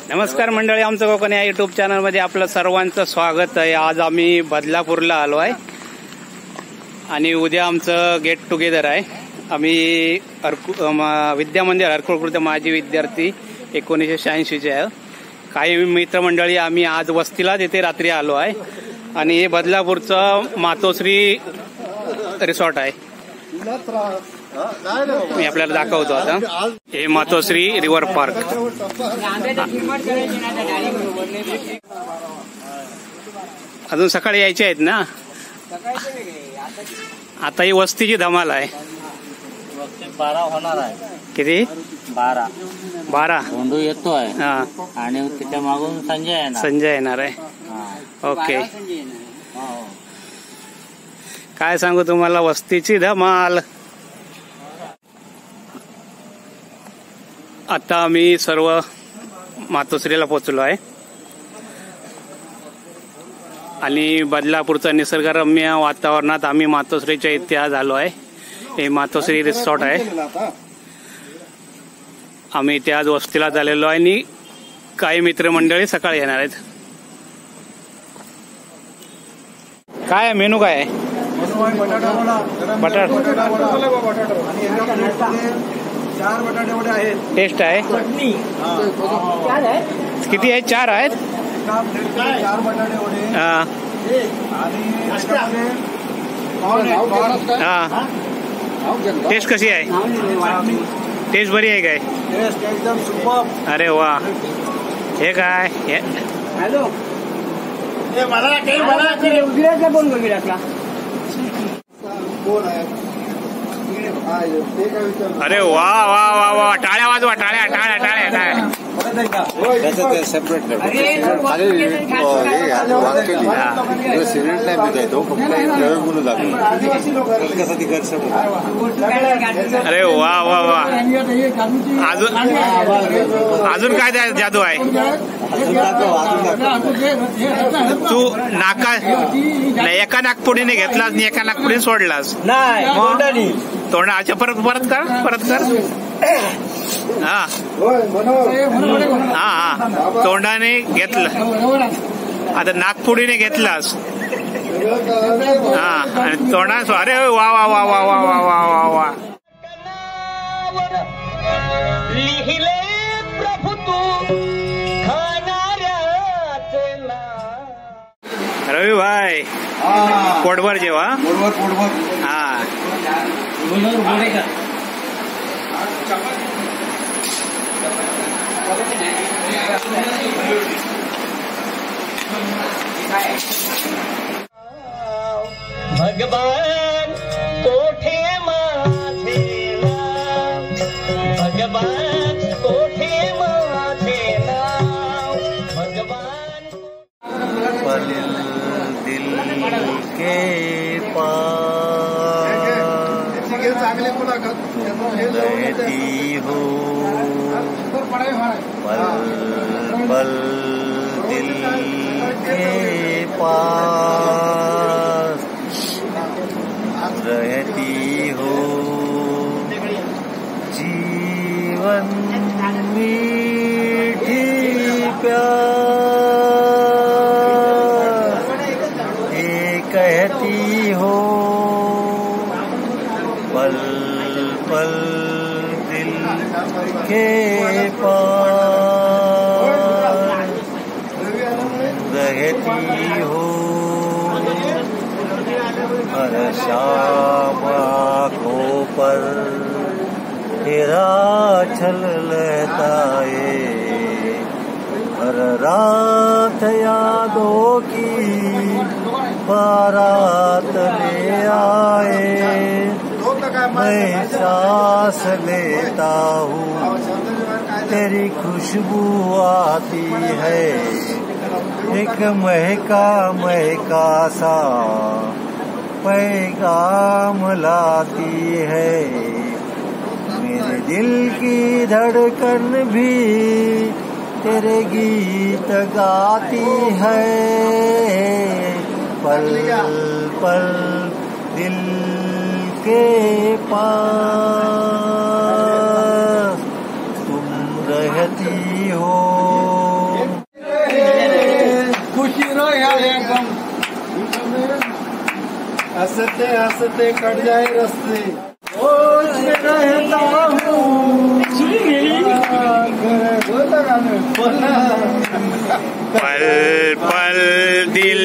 नमस्कार मंडळी, आमचं कोकण या युट्यूब चॅनलमध्ये आपलं सर्वांचं स्वागत आहे. आज आम्ही बदलापूरला आलो आहे आणि उद्या आमचं गेट टुगेदर आहे. आम्ही विद्या मंदिर हरकुळकृत माजी विद्यार्थी 1986 आहे. काही मित्रमंडळी आम्ही आज वस्तीला तिथे रात्री आलो आहे आणि हे बदलापूरचं मातोश्री रिसॉर्ट आहे. मी आपल्याला दाखवतो आता. हे मातोश्री रिव्हर पार्क. अजून सकाळी यायचे आहेत ना. आता ही वस्तीची धमाल आहे. 12 होणार आहे. किती? 12 होंडू येतोय. हा, आणि त्याच्या मागून संजय येणार आहे. ओके, काय सांगू तुम्हाला, वस्तीची धमाल. आता आम्ही सर्व मातोश्रीला पोहोचलो आहे आणि बदलापूरचा निसर्गरम्य वातावरणात आम्ही मातोश्रीच्या इथे आज आलो आहे. हे मातोश्री रिसॉर्ट आहे. आम्ही इथे आज वस्तीला झालेलो आहे आणि काही मित्रमंडळी सकाळी येणार आहेत. काय आहे मेनू? काय आहे? बटाटा 4 बटाटे वडे आहेत. टेस्ट आहे. किती आहेत? 4 आहेत. 4 बटाटे वडे हा आणि टेस्ट कशी आहे? टेस्ट बरी आहे काय? एकदम सुपर. अरे वा. हे काय? हॅलो, अरे वा वा वा वा. टाळ्या वाजवा, टाळ्या टाळ्या टाळ्या टाळ्या. सेपरेट सिगरेट नाही पिता येतो, अरे वा वा वा. अजून काय जादू आहे? तू एका नागपुडीने घेतलास आणि एका नागपुडीने सोडलास. तोंडाच्या परत कर. हा हा, तोंडाने घेतलं. आता नागपुडीने घेतलास. हा, आणि तोंडा. अरे वा वा वा वा वा वा वा वा वा. लिहिले प्रभू तू रवी भाई, पोटभर जेवा. हा, भगवान कोठे माझे नाव, भगवान कोठे माझे नाव, भगवान. पल दिल के पास रहती हो, पल पल दिल के पास रहती हो, जीवन मीठी प्यार ये कहती हो, पल पल दिल के पास रहती हो, हर शाम आँखों पर तेरा छल लेता है, हर रात यादों की बारात ले आए, मैं सांस लेता हूँ तेरी खुशबू आती है, एक महका सा पैगाम लाती है, मेरे दिल की धड़कन भी तेरे गीत गाती है, पल पल दिल के पास हंसते हंसते कट जाए रस्ते सोच में रहता हूँ पल पल दिल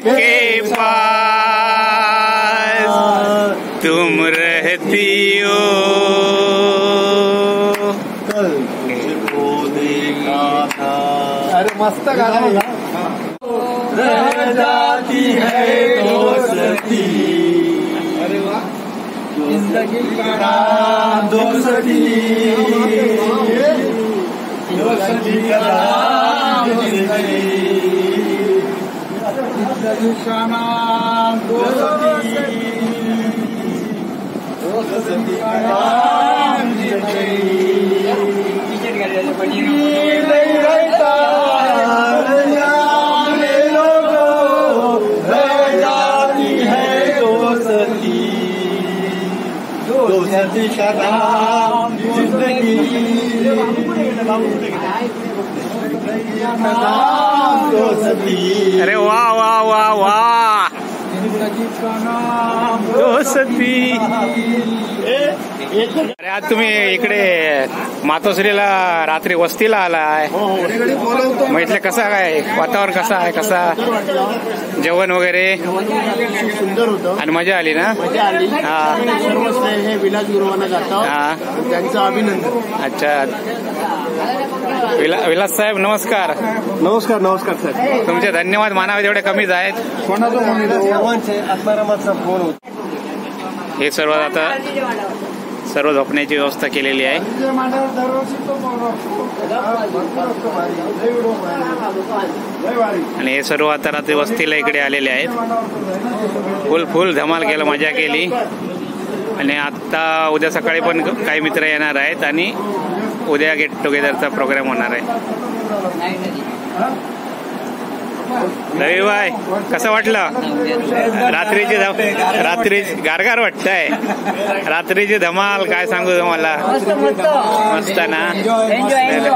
के पास तुम रहती हो, कल तुझको देखा था। अरे मस्त गाना रह जाती है दोस्ती। अरे वाह, जिंदगी का नाम दोस्ती, दोस्ती का नाम जिंदगी, जिंदगी का नाम दोस्ती, दोस्ती का नाम जिंदगी। नहीं रहता दोस्ती का नाम जिंदगी, दोस्ती। अरे वाह वाह वाह वाह, जिंदगी का नाम दोस्ती। अरे आज तुम्ही इकडे मातोश्रीला रात्री वस्तीला आलाय, मग इथलं कसं काय वातावरण, कसं आहे, कसा जेवण वगैरे सुंदर होतं आणि मजा आली ना? मजा आली. हा सर्व हे विलास गुरुवांना जातं, हा, त्यांचं अभिनंदन. अच्छा. विलास साहेब नमस्कार. नमस्कार. नमस्कार साहेब. तुमचे धन्यवाद मानावे तेवढे कमीच आहेत. कोणाचा फोन? आत्मारामाचा फोन होता. हे सर्व आता सर्व झोपण्याची व्यवस्था केलेली आहे. आणि हे सर्व आता रात्री वस्तीला इकडे आलेले आहेत. फुल धमाल केलं, मजा केली. आणि आता उद्या सकाळी पण काही मित्र येणार आहेत आणि उद्या गेट टुगेदरचा प्रोग्राम होणार आहे. रविवार कसं वाटलं? रात्री गारगार वाटतंय, रात्रीची धमाल काय सांगू तुम्हाला. मस्त ना?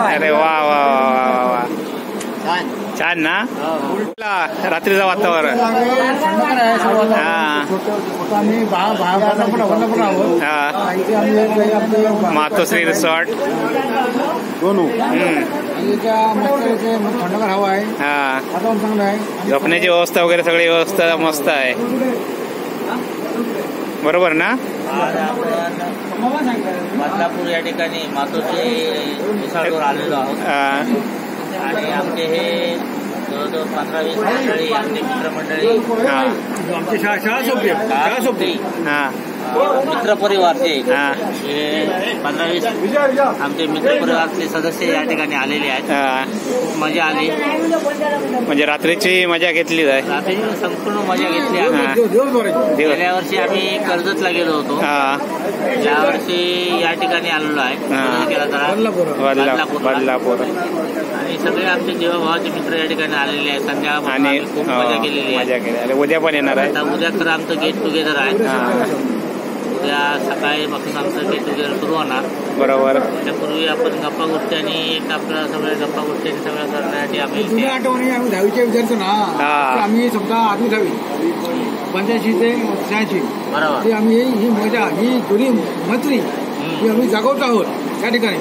अरे वा वा वा वा, छान ना रात्रीचं वातावरण. मातोश्री रिसॉर्ट थंडगार हवा आहे. हा, चांगलं आहे. झोपण्याची व्यवस्था वगैरे सगळी व्यवस्था मस्त आहे. बरोबर ना? बदलापूर या ठिकाणी मातोश्री रिसॉर्टवर आलेलो आहोत आणि आमचे हे जवळजवळ 15-20 मंडळी, आमचे मित्रमंडळी, आमची शाळा सोबती. हा, मित्रपरिवारचे हा, हे 15-20 आमचे मित्रपरिवारातले सदस्य या ठिकाणी आलेले आहेत. हा. खूप मजा आली. म्हणजे रात्रीची मजा घेतली जाय. रात्री संपूर्ण मजा घेतली आम्ही. गेल्या वर्षी आम्ही कर्जतला गेलो होतो, यावर्षी या ठिकाणी आलेलो आहे. बदलापूर. आणि सगळे आमचे जीवाभावाचे मित्र या ठिकाणी आलेले आहेत. संध्याकाळ आणि खूप मजा केलेली आहे. उद्या पण येणार आहे. आता उद्या तर आमचं गेट टुगेदर आहे. उद्या सकाळीपासून आमचं गेट टुगेदर सुरू होणार. बरोबर. त्यापूर्वी आपण गप्पा गोष्टी आणि आपल्या सगळ्या गप्पा गोष्टी सगळं करण्यासाठी आम्ही आठवणी आम्ही 10वीच्या विद्यार्थी ना, आम्ही समजा 8वी 10वी 85 ते 86 बरोबर ते आम्ही ही मजा, ही जुनी मैत्री ही आम्ही जागवत आहोत त्या ठिकाणी.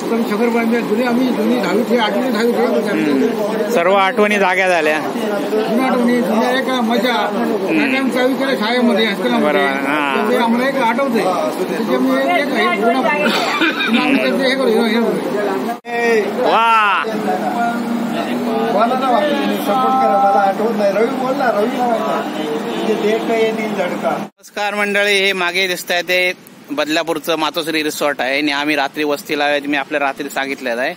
जुनी आम्ही जुनी 10वी ते 8वी 10वी सर्व आठवणी जाग्या झाल्या. जुन्या आठवणी, जुन्या एक मजा. आम्ही केलं शाळेमध्ये हायस्कूलमध्ये, आम्हाला एक आठवते. त्याच्यामुळे हे करू. वा, सपोर्ट करा, मला आठवत नाही. रवी बोलला, रवी डेट काय येतील झडका. नमस्कार मंडळी. हे मागे दिसत आहे ते बदलापूरचं मातोश्री रिसॉर्ट आहे आणि आम्ही रात्री वस्तीला आहे. मी आपल्या रात्री सांगितलेलं आहे.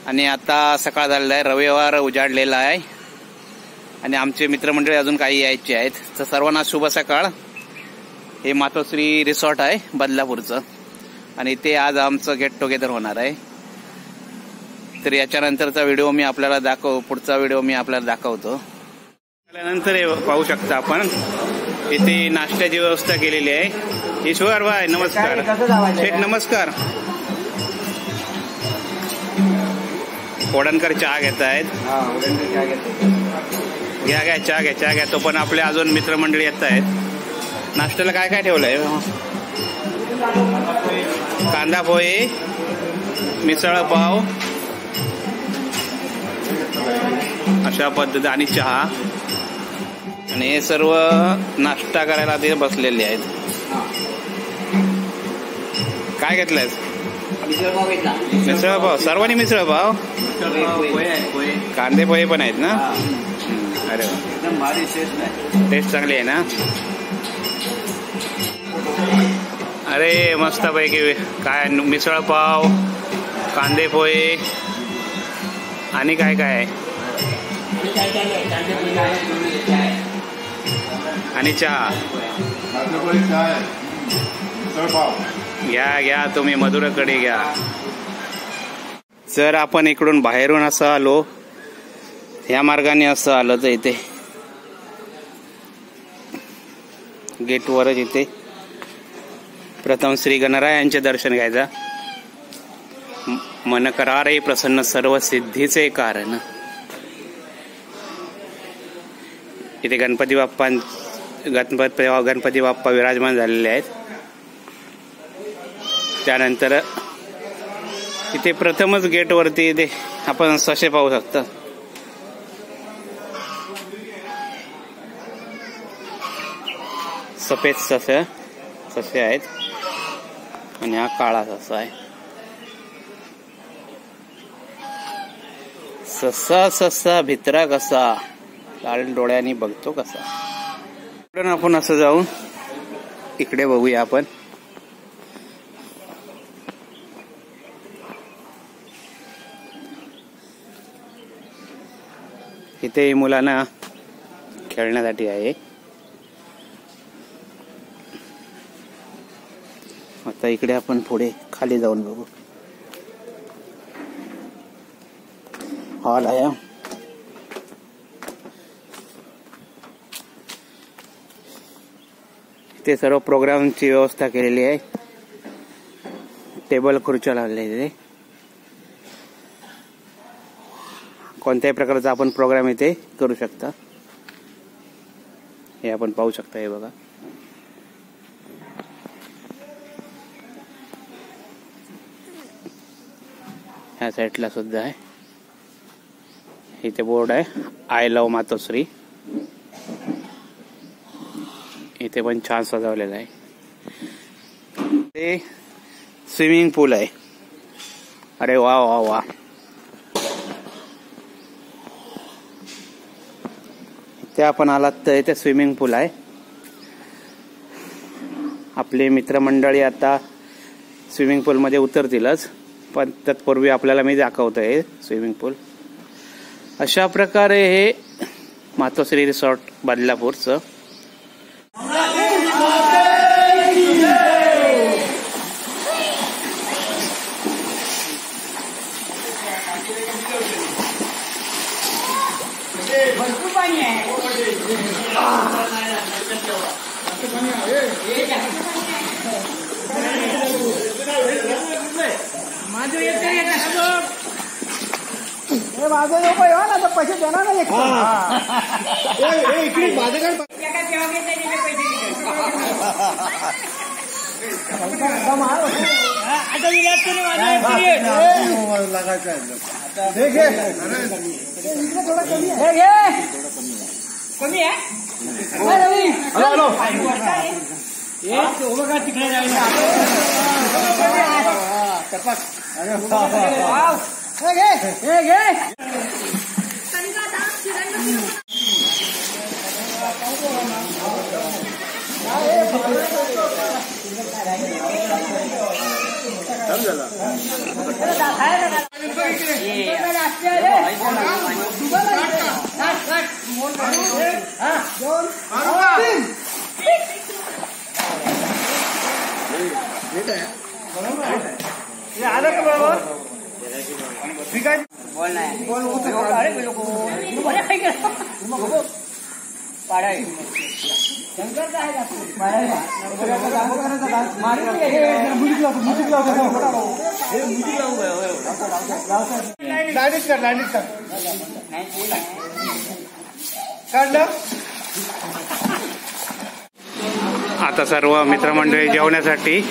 आणि आता सकाळ झालेला आहे, रविवार उजाडलेला आहे आणि आमचे मित्रमंडळी अजून काही यायचे आहेत. तर सर्वांना शुभ सकाळ. हे मातोश्री रिसॉर्ट आहे बदलापूरचं आणि ते आज आमचं गेट टुगेदर होणार आहे. तर याच्यानंतरचा व्हिडिओ मी आपल्याला पुढचा व्हिडिओ मी आपल्याला दाखवतो. त्यानंतर हे पाहू शकता आपण इथे नाश्त्याची व्यवस्था केलेली आहे. ईश्वर भाई नमस्कार. शेठ नमस्कार. कोडणकर चहा घेत आहेत. घ्या घ्या चहा घ्या चहा घ्या. तो पण आपले अजून मित्रमंडळी येत आहेत. नाश्त्याला काय काय ठेवलंय? कांदा पोहे, मिसळ पाव अशा पद्धती आणि चहा. आणि हे सर्व नाश्ता करायला ते बसलेले आहेत. काय घेतलंय? मिसळ पाव. सर्वांनी मिसळ पाव. कांदे पोहे पण आहेत ना? अरे वा, टेस्ट चांगली आहे ना? अरे मस्त पैकी. काय मिसळ पाव, कांदे पोहे आणि काय काय आहे आणि चहा. घ्या घ्या तुम्ही मधुराकडे घ्या. जर आपण इकडून बाहेरून असं आलो, या मार्गाने असं आलं तर इथे गेटवरच इथे प्रथम श्री गणरायांचे दर्शन घ्यायचं. मन करारे प्रसन्न सर्व सिद्धीचे कारण. इथे गणपती बाप्पा विराजमान झालेले आहेत. त्यानंतर इथे प्रथमच गेटवरती इथे आपण ससे पाहू शकता. सफेद ससे आहेत आणि हा काळा ससा आहे. ससा भित्रा कसा, लाल डोळ्यांनी बघतो कसा. आपण असं जाऊन इकडे बघूया आपण. इथे मुलांना खेळण्यासाठी आहे. आता इकडे आपण पुढे खाली जाऊन बघू. हॉल आहे. इथे सर्व प्रोग्रामची व्यवस्था केलेली आहे. टेबल खुर्च्या लावलेले. कोणत्याही प्रकारचा आपण प्रोग्राम इथे करू शकता. हे आपण पाहू शकता. हे बघा, ह्या साईडला सुद्धा आहे. इथे बोर्ड आहे आय लव्ह मातोश्री. इथे पण छान सजवलेलं आहे. ते स्विमिंग पूल आहे. अरे वा वा वा. इथे आपण आलात तर इथे स्विमिंग पूल आहे. आपले मित्रमंडळी आता स्विमिंग पूल मध्ये उतरतीलच, पण तत्पूर्वी आपल्याला मी दाखवतोय स्विमिंग पूल. अशा प्रकारे हे मातोश्री रिसॉर्ट बदलापूरचं. भरपूर पाणी आहे. माझं येते माझं लोक येवा ना तर पैसे देणार नाही. इकडे माझं काय आता लागायचं थोडा कमी आहे. कमी आहे. हॅलो बघा तिकडे जायला. आलं का बरोबर? ठीक आहे. बोल नाही बोल पाडाय आता सर्व मित्रमंडळी जेवण्यासाठी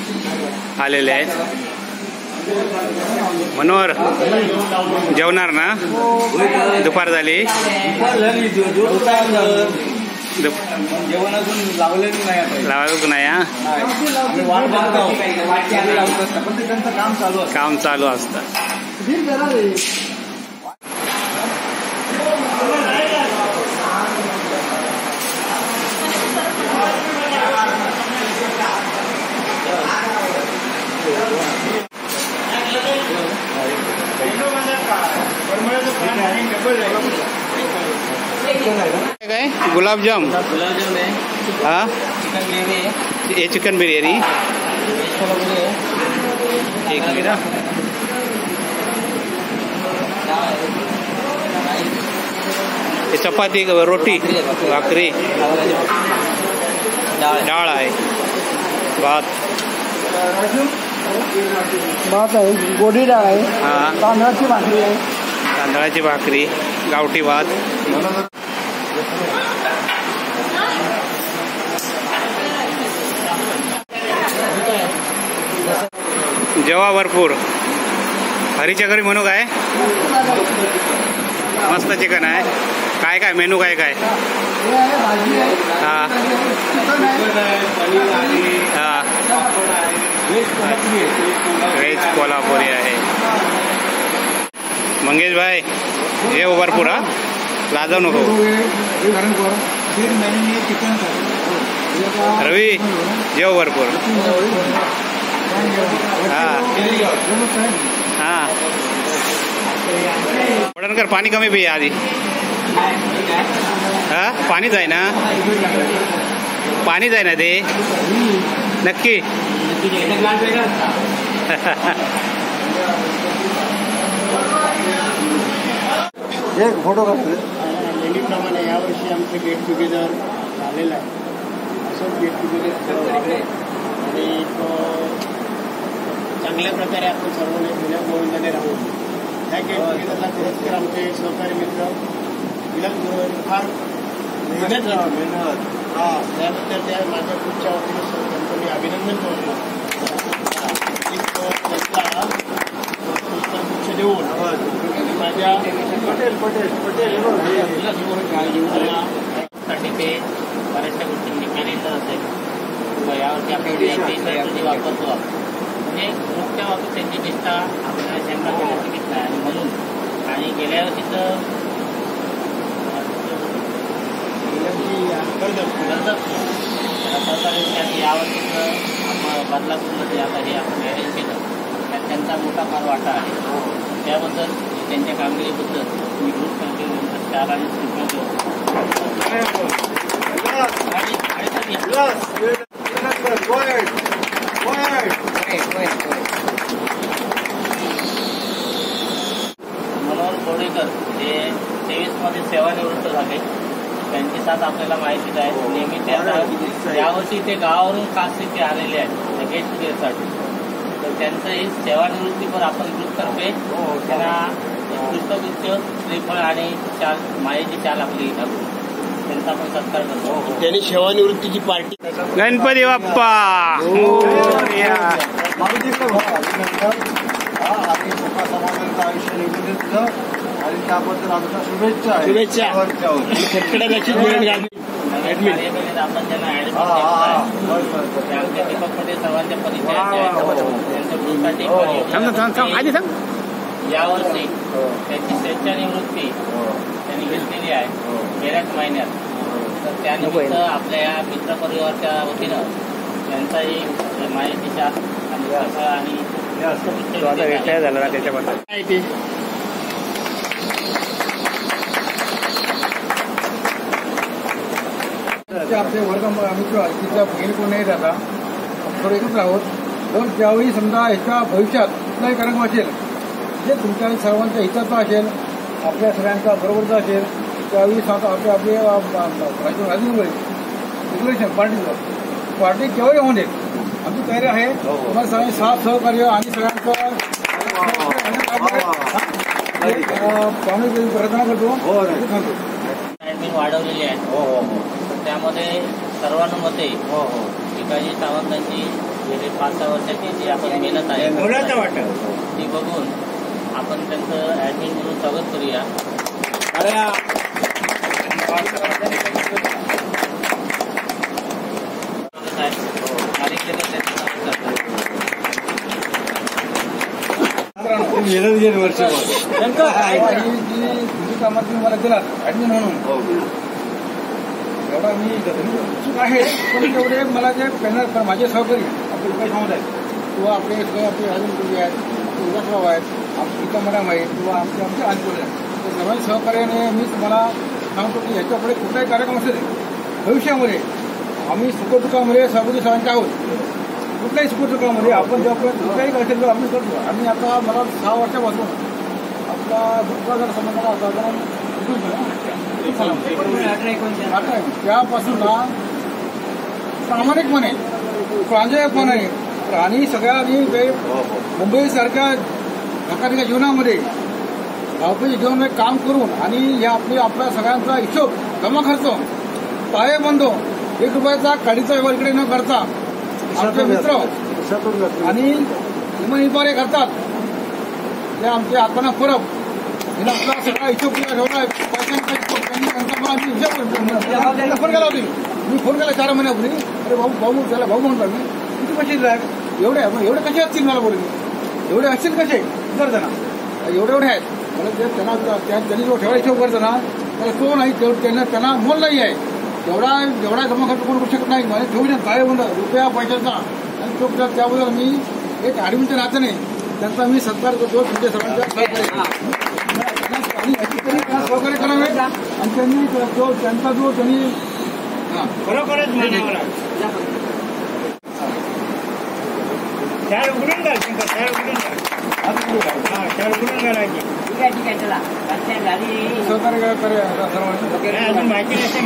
आलेले आहेत. मनोहर जेवणार ना? दुपार झाली. जेवण अजून लावलेलं नाही. लावायचं नाही हा? पण ते त्यांचं काम चालू असतं. काम चालू असतं. काय गुलाबजाम हा? हे चिकन बिर्याणी एक मिनिट. हे चपाती रोटी भाकरी डाळ आहे भात आहे, गोडी डाळ आहे, हा तांदळाची भाकरी आहे, तांदळाची भाकरी गावठी भात. जेवा भरपूर. हरीच्या घरी म्हणू काय मस्त चिकन आहे. काय काय मेनू काय काय? हा हा व्हेज कोल्हापुरी आहे. मंगेश भाई जेव भरपूर हा, लाजव नको. रवी जेव भरपूर. हा हा वडणकर पाणी कमी पिया आधी. हा पाणीच आहे ना? पाणीच आहे ना ते नक्की. एक फोटो काढतो. नेहमीप्रमाणे यावर्षी आमचं गेट टुगेदर झालेलं आहे. असं गेट टुगेदर आणि चांगल्या प्रकारे आपण सर्वांनी जुन्या गोविंदाने राहू. त्या गेट टुगेदरला खरंच तर आमचे सहकारी मित्र विलास गुरुवारी फार मेहनत त्याबद्दल त्या माझ्या पुढच्या वतीनं त्यांचं मी अभिनंदन करतो. पुष्पगुच्छ देऊन माझ्या पटेल साठी ते बऱ्याचशा गोष्टी निघालेलं असेल. यावरती आपण वापरतो म्हणजे मुख्य वापर त्यांची निष्ठा आपल्याला त्यांना केल्याचं नाही. आणि म्हणून आणि गेल्या वर्षी तर यावर्षीचं बदलापूरमध्ये आता हे आपण मॅरेज केलं त्यात त्यांचा मोठा फार वाटा आहे. त्याबद्दल त्यांच्या कामगिरीबद्दल मी ग्रुप कमिटीनंतर शाळाने मनोहर बोडेकर जे 23मध्ये सेवानिवृत्त झाले. त्यांची साथ आपल्याला माहितीच आहे. नेहमी त्या यावर्षी ते गावावरून खास तिथे आलेले आहेत गेट टुगेदरसाठी. तर त्यांचं ही सेवानिवृत्तीपर आपण ग्रुपतर्फे त्यांना पुष्पगुच्छ श्रीफळ आणि चाल मायेची चाल आपली त्यांचा आपण सत्कार करतो. त्यांनी सेवानिवृत्तीची पार्टी गणपती बाप्पा आणि सुखा समाधानाचं आयुष्य निघून दिलं आणि त्याबद्दल आमच्या शुभेच्छा. आपण त्यांना आमच्या दीपक पटेल सर्वांच्या परिचयाचे यावर्षी त्यांची स्वेच्छानिवृत्ती त्यांनी घेतलेली आहे गेल्याच महिन्यात. तर त्यानिमित्त आपल्या या मित्रपरिवारच्या वतीनं त्यांचाही माहिती आणि रिटायर झाला त्याच्याबद्दल आपले वर्ग मित्र तिथल्या बहीण कोण नाही राहता थोडं एकच आहोत. पण ज्यावेळी समजा ह्याच्या भविष्यात कुठलाही कार्यक्रम असेल जे तुमच्या सर्वांच्या हिताचा असेल आपल्या सगळ्यांचा बरोबरचा असेल त्यावेळी आपले राजेंद्र डिक्लेरेशन पार्टी केव्हाही होऊन देत. आमची तयारी आहे. तुम्हाला सगळ्यांनी साथ सहकार्य आणि सगळ्यांचं प्रार्थना करतो. ऍडमिन वाढवलेली आहे. त्यामध्ये सर्वानुमते भिकाजी सावंतांची गेली 5-6 वर्षाची जी आपण मेहनत आहे ती बघून आपण त्यांचं ऍडमिन म्हणून स्वागत करूया. कामात मला दिलात ऍडमिन म्हणून एवढा मी उत्सुक आहे. पण तेवढे मला जे पॅनल माझे सहकारी आपले विकास भाऊ आहेत किंवा आपले अजून गुरु आहेत, आपले विकासराव आहेत, गीता मॅडम आहेत किंवा आमचे आंदोलन आहेत, तर सर्वांच्या सहकार्याने मी तुम्हाला सांगतो की ह्याच्यापुढे कुठलाही कार्यक्रम असेल भविष्यामध्ये आम्ही सुखदुःखामध्ये सहभागी सर्वांचे आहोत. कुठल्याही सुखदुःखामध्ये आपण जेव्हा कुठल्याही असेल तर आम्ही करतो. आणि आता मला 6 वर्षापासून आपला दुःखाचा संबंधाला साधारण त्यापासून प्रामाणिकपणे प्रांजळपणे आणि सगळ्यांनी मुंबईसारख्या धकाधकीच्या जीवनामध्ये धावपळीच्या जीवनामध्ये काम करून आणि या आपल्या सगळ्यांचा हिशोब जमा खर्च ताळेबंद 1 रुपयाचा काडीचा व्यवहार इकडे न करता आमचे मित्र आणि इमानदारी करतात. ते आमच्या हाताना फरक हिला आपला सगळा हिशोब ठेवला आहे. फोन केला होती मी, फोन केला 4 महिन्यापूर्वी. अरे भाऊ त्याला भाऊ म्हणतो मी, किती पैसे दिले एवढे कसे असतील मला बोलले. एवढे असतील कसे जर त्यांना एवढे आहेत मला त्यांनी जो ठेवायला हिशोब करतो ना त्याला तो नाही त्यांना मोल नाही आहे. जेवढा जमा खर्च कोण करू शकत नाही. म्हणजे ठेवून ताळेबंद रुपया पैशाचा आणि तो त्याबद्दल मी एक ऍडमिनच्या नात्याने त्यांचा मी सत्कार करतो. तुमच्या सर्वांच्या सहकार्य करावे आणि त्यांनी त्यांचा जो त्यांनी बरोबरच सहकार्य सर्वांनी माहिती नसते.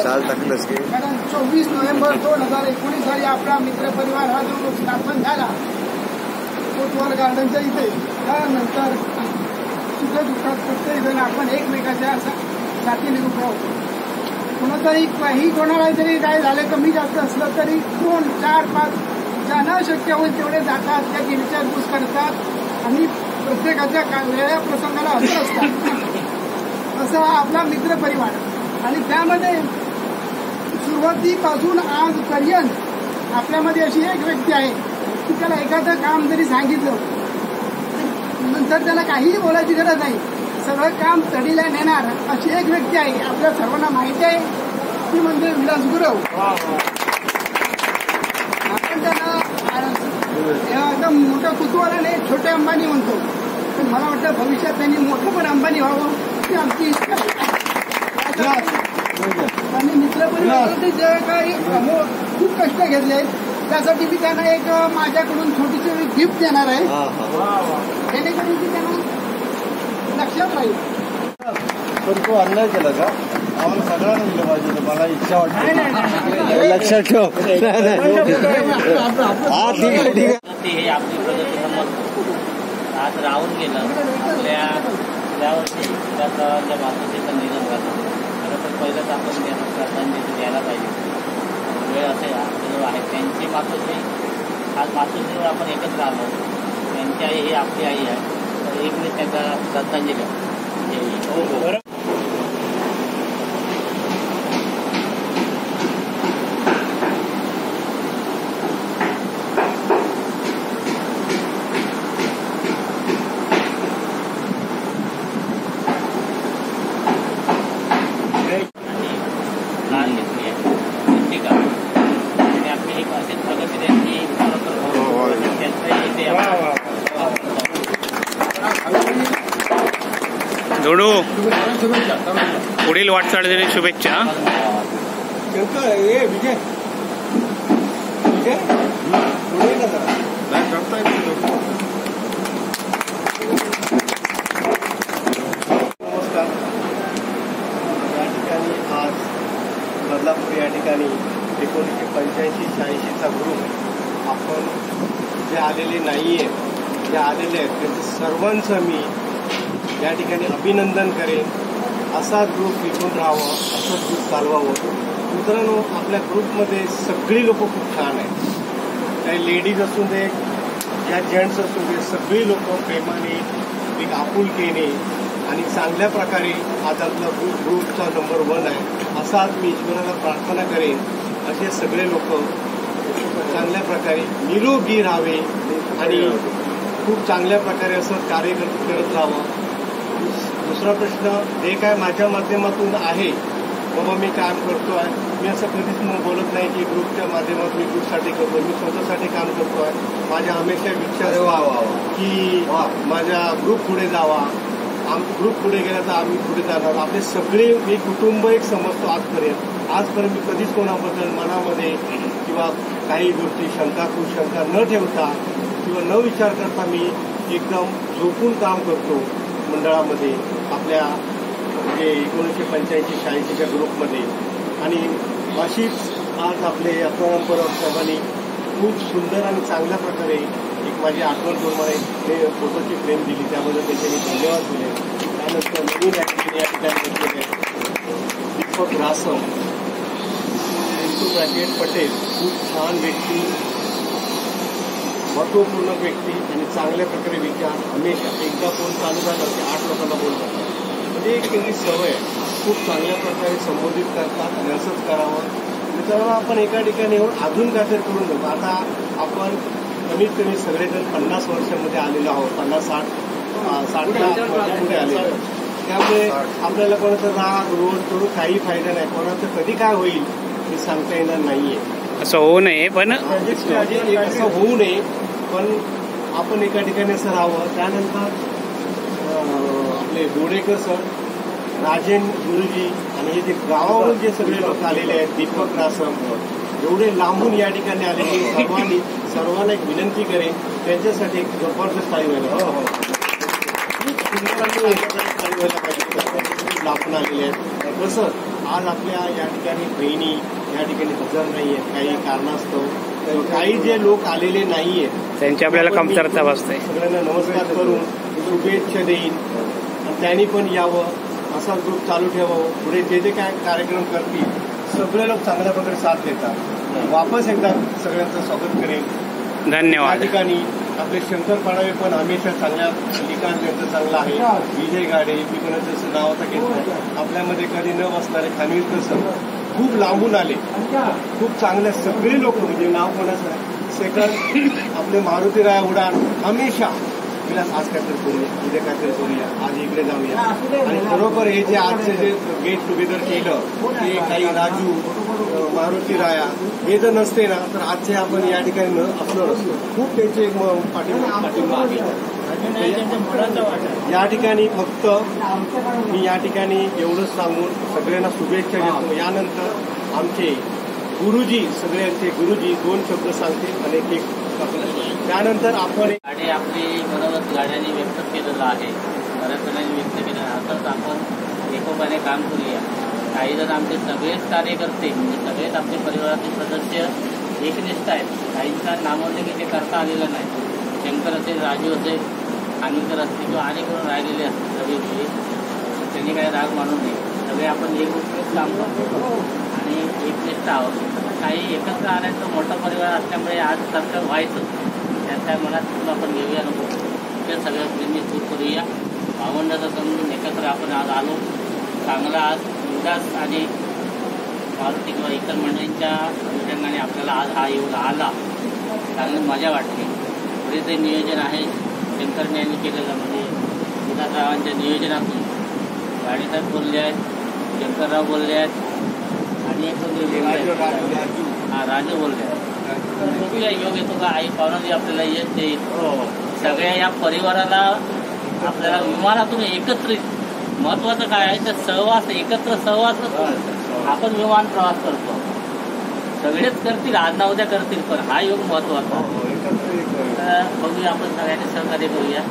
शाल टाकलंच की 24 नोव्हेंबर 2019 साली आपला मित्रपरिवार हा जो स्थापन झाला कोतवाल गार्डनच्या इथे. त्यानंतर सुद्धा दुःखात प्रत्येक जण आपण एकमेकाच्या साथीने उभा होतो. कोणाचाही कोणाला जरी काय झालं कमी जास्त असलं तरी 2, 4, 5 ज्यांना शक्य होईल तेवढे जातात. त्याची विचारपूस करतात आणि प्रत्येकाच्या वेगळ्या प्रसंगाला हजर असतात. असा हा आपला मित्रपरिवार. आणि त्यामध्ये सुरुवातीपासून आजपर्यंत आपल्यामध्ये अशी एक व्यक्ती आहे की त्याला एखादं काम जरी सांगितलं नंतर त्याला काहीही बोलायची गरज नाही, सगळं काम तडीला नेणार अशी एक व्यक्ती आहे. आपल्या सर्वांना माहिती आहे ती म्हणजे विलास गुरव. आपण त्याला एकदम मोठ्या कुतूहलाने छोटे अंबानी म्हणतो. पण मला वाटतं भविष्यात त्यांनी मोठं पण अंबानी व्हावं ही आमची इच्छा आहे. आणि मित्रपरिवारासाठी जे काही खूप कष्ट घेतले त्यासाठी मी त्यांना एक माझ्याकडून छोटीशी गिफ्ट देणार आहे जेणेकरून की त्यांना लक्षात राहील. पण तो अन्याय केला का आम्हाला सगळ्यांना दिलं पाहिजे. मला इच्छा वाटते लक्षात ठेव. हे आपली प्रगती समजतो. आज राहून गेलं आपल्या त्यावर्षी त्या मातोश्रीचं निधन झालं. खरं तर पहिलंच आपण त्यांना श्रद्धांजली द्यायला पाहिजे. वेळ असे आपल्याजवळ आहे. त्यांची मातोश्री आज मातोश्रीवर आपण एकत्र आलो. त्यांची आई ही आपली आई आहे. तर एक मिनिट त्यांचा श्रद्धांजली जोडू पुढील वाटचालीसाठी शुभेच्छा. जे आलेले नाही आहेत, जे आलेले आहेत त्यांचं सर्वांचं मी या ठिकाणी अभिनंदन करेन. असा ग्रुप टिकून राहावं, असं ग्रुप चालवावं. मित्रांनो, आपल्या ग्रुपमध्ये सगळी लोक खूप छान आहेत. काही लेडीज असू दे या जेंट्स असू दे, सगळी लोक प्रेमाने, एक आपुलकीने आणि चांगल्या प्रकारे आज आपला ग्रुपचा नंबर 1 आहे. असा आज मी ईश्वराला प्रार्थना करेन असे सगळे लोक चांगल्या प्रकारे निरोगी राहावे आणि खूप चांगल्या प्रकारे असं कार्य करत राहावं. दुसरा प्रश्न, जे काय माझ्या माध्यमातून आहे बाबा मी काम करतो आहे, मी असं कधीच बोलत नाही की ग्रुपच्या माध्यमातून मी ग्रुपसाठी करतो. मी स्वतःसाठी काम करतो आहे. माझ्या हमेशा इच्छा की माझा ग्रुप पुढे जावा. ग्रुप पुढे गेला तर आम्ही पुढे जाणार. आपले सगळे मी कुटुंब एक समजतो. आजपर्यंत मी कधीच कोणाबद्दल मनामध्ये किंवा काही गोष्टी शंका न ठेवता किंवा न विचार करता मी एकदम झोपून काम करतो मंडळामध्ये, आपल्या म्हणजे 1985-86च्या ग्रुपमध्ये. आणि अशीच आज आपले परंपरा साहेबांनी खूप सुंदर आणि चांगल्या प्रकारे एक माझी आठवण करून मला एक फोटोची फ्रेम दिली, त्याबद्दल त्याचे मी धन्यवाद दिले. त्यानंतर नवीन ऍक्टिव्हिटी दीपक रासम, पटेल, खूप छान व्यक्ती, महत्वपूर्ण व्यक्ती आणि चांगल्या प्रकारे विचार. हमेशा एकदा फोन चालू झाला की 8 लोकांना बोलतात, म्हणजे एक त्यांची सवय आहे. खूप चांगल्या प्रकारे संबोधित करतात आणि असंच करावं. मित्रांनो, आपण एका ठिकाणी येऊन अजून काहीतरी करून देतो. आता आपण कमीत कमी सगळेजण 50 वर्षामध्ये आलेलो आहोत, 50-60 पुढे आलेलो. त्यामुळे आपल्याला कोणाचा राग रोज करून काही फायदा नाही. कोणाचं कधी काय होईल हे सांगता येणार नाहीये. असं होऊ नये, पण असं होऊ नये, पण आपण एका ठिकाणी असं राहावं. त्यानंतर आपले बोडेकर सर, राजेन गुरुजी आणि हे जे गावावरून जे सगळे लोक आलेले आहेत, दीपक रासम, एवढे लांबून या ठिकाणी आलेले सर्वांना एक विनंती करेन, त्यांच्यासाठी एक जबरदस्त ताळी व्हायला खूप सुंदर व्हायला पाहिजे. लांबून आलेले आहेत. तसं आज आपल्या या ठिकाणी बहिणी या ठिकाणी हजर नाही आहेत काही कारणास्तव. काही जे लोक आलेले नाही आहेत त्यांची आपल्याला कमतरता भासते. सगळ्यांना नमस्कार करून शुभेच्छा देईन. त्यांनी पण यावं, असा ग्रुप चालू ठेवावं. पुढे जे जे काय कार्यक्रम करतील सगळे लोक चांगल्या प्रकारे साथ देतात. वापस एकदा सगळ्यांचं स्वागत करेन. धन्यवाद. या ठिकाणी आपले शंकर पाडावे पण हमेशा चांगल्या लिखाण त्यांचं चांगलं आहे. विजय गाडे, मी कोणाचं नाव आता घेत नाही, आपल्यामध्ये कधी न बसणारे खानविलकर सर खूप लांबून आले, खूप चांगले सगळे लोक, म्हणजे नाव कोणाचं आहे, सेकंड आपले मारुती राय उडान, हमेशा आज काहीतरी करूया, उद्या काहीतरी करूया, आज इकडे जाऊया. आणि खरोखर हे जे आजचे जे गेट टुगेदर केलं ते काही राजू, मारुती राया हे जर नसते ना तर आजचे आपण या ठिकाणी असलो नसतो. खूप त्यांचे पाठिंबा आहे या ठिकाणी. फक्त मी या ठिकाणी एवढंच सांगून सगळ्यांना शुभेच्छा देतो. यानंतर आमचे गुरुजी, सगळ्यांचे गुरुजी 2 शब्द सांगतील आणि एक त्यानंतर आपण गाडी आपली बरोबर गाड्यांनी व्यक्त केलेलं आहे, बऱ्याच जणांनी व्यक्त केलं. असंच आपण एकोपाने काम करूया. काही जण आमचे सगळेच कार्यकर्ते, म्हणजे सगळेच आपले परिवारातील सदस्य एकनिष्ठ आहेत. काहींचा नामवले की ते करता आलेलं नाही. शंकर असेल, राजू असेल, खानविलकर असतील किंवा अनेक करून राहिलेले असतील सगळे, त्यांनी काही राग मानू नये. सगळे आपण एकत्रित काम करतो आणि एकनिष्ठ आहोत. काही एकत्र आल्याचं मोठा परिवार असल्यामुळे आज सारखं व्हायचं त्या मनात आपण घेऊया नको, ते सगळ्या गोष्टींनी दूर करूया. भावंडाचं समजून एकत्र आपण आज आलो. चांगला आज विकास आणि मारुती किंवा इतर मंडळींच्या अनुषंगाने आपल्याला आज हा येऊन आला, चांगली मजा वाटली. पुढे जे नियोजन आहे शंकरने यांनी केलेलं, म्हणजे विकासरावांच्या नियोजनातून गाडीसाहेब बोलले आहेत, शंकरराव बोलले आहेत आणि एक राजू बोलले आहेत. बघूया योग येतो का, आई पाहुणे आपल्याला येत देईल. सगळ्या या परिवाराला आपल्याला विमानातून एकत्रित महत्वाचं काय आहे तर सहवास, एकत्र सहवास. आपण विमान प्रवास करतो, सगळेच करतील, आज ना उद्या करतील, पण हा योग महत्वाचा. तर बघूया, आपण सगळ्यांनी सहकार्य करूया.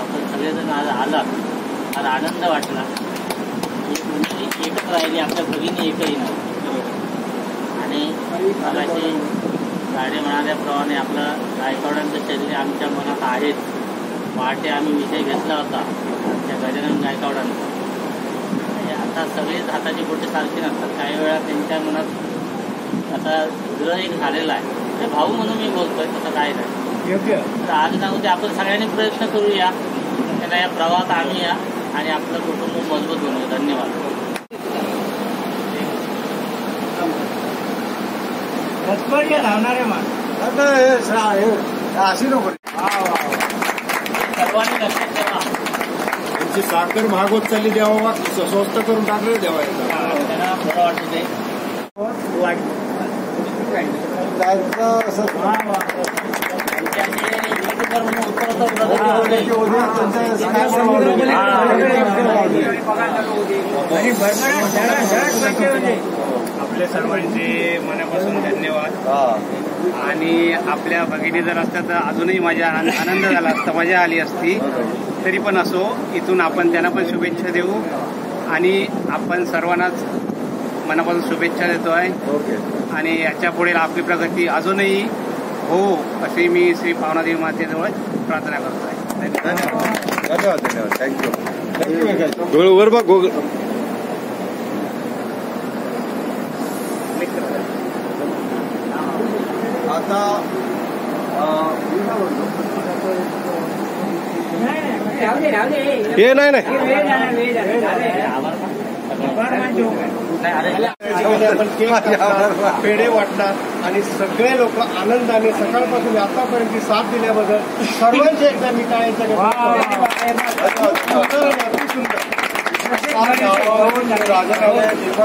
आपण सगळेजण आज आला, आज आनंद वाटला. एकत्र राहिली, आपल्या भगिनी एकही नाही. आणि मगाशी गाडी म्हणाल्याप्रमाणे आपलं गायकवाडांचं शैली आमच्या मनात आहेच. पहाटे आम्ही विषय घेतला होता त्या गजानन गायकवाडांचा. आता सगळेच हाताची बोटे सारखी नसतात, काही वेळा त्यांच्या मनात आता वेळ एक झालेला आहे. भाऊ म्हणून मी बोलतोय, तसं काय नाही. तर आज ना उद्या आपण सगळ्यांनी प्रयत्न करूया, त्याला या प्रवाहात आम्ही या आणि आपलं कुटुंब मजबूत बनवूया. धन्यवाद. लावणारे अशी नको सर्वांनी लक्षात ठेवा, त्यांची साखर महाग होत चालली, द्यावा स्वस्त करून टाकलं द्यावा. त्यांना बरं वाटतं ते. आपल्या सर्वांचे मनापासून धन्यवाद. आणि आपल्या भगिनी जर असत्या तर अजूनही माझ्या आनंद झाला असता, मजा आली असती. तरी पण असो, इथून आपण त्यांना पण शुभेच्छा देऊ आणि आपण सर्वांनाच मनापासून शुभेच्छा देतोय. आणि याच्या पुढे आपली प्रगती अजूनही हो अशी मी श्री पावनादेवी मातेजवळ प्रार्थना करतोय. धन्यवाद. थँक्यू. वर बघ. आता हे नाही पेढे वाटणार आणि सगळे लोक आनंदाने सकाळपासून आतापर्यंत साथ दिल्याबद्दल सर्वांचे एकदा मी काय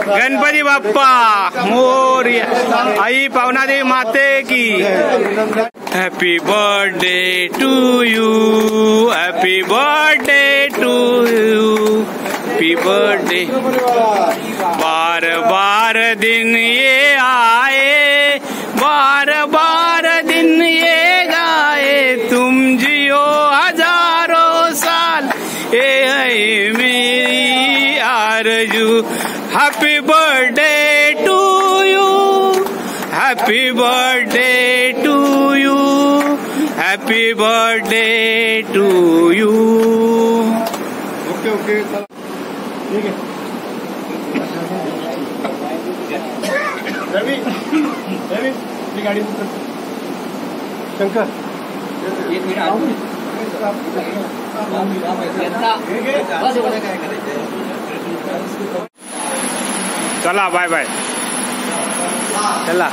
गणपती बाप्पा मोरया. आई पावनादेवी माते की. Happy birthday to you, happy birthday to you, happy birthday. बार बार दिन ये आए, बार बार दिन ये गाए, तुम जियो हजारों साल, ये है मेरी आरज़ू. Happy birthday to you, happy birthday to you, happy birthday to you. Okay. ठीक आहे. रवी ही गाडी शंकर चला बाय बाय. चला.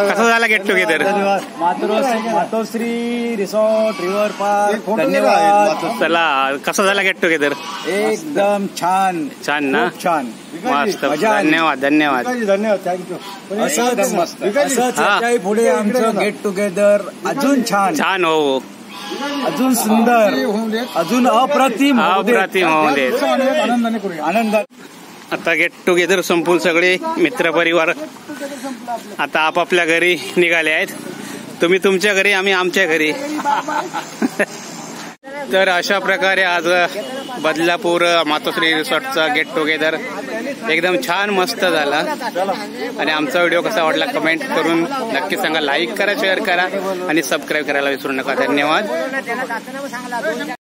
कसा झाला गेट टुगेदर? मातोश्री रिसॉर्ट रिव्हर पार्क, धन्यवाद. चला, कसा झाला गेट टुगेदर? एकदम छान ना? छान, मस्त. धन्यवाद. थँक्यू. असंच पुढे आमचं गेट टुगेदर अजून छान हो, अजून सुंदर, अजून अप्रतिम होऊ दे. आनंद. आता गेट टुगेदर संपून सगळे मित्रपरिवार आता आपापल्या घरी निघाले आहेत. तुम्ही तुमच्या घरी, आम्ही आमच्या घरी. तर अशा प्रकारे आज बदलापूर मातोश्री रिसॉर्टचा गेट टुगेदर एकदम छान मस्त झाला. आणि आमचा व्हिडिओ कसा वाटला कमेंट करून नक्की सांगा. लाईक करा, शेअर करा आणि सबस्क्राईब करायला विसरू नका. धन्यवाद.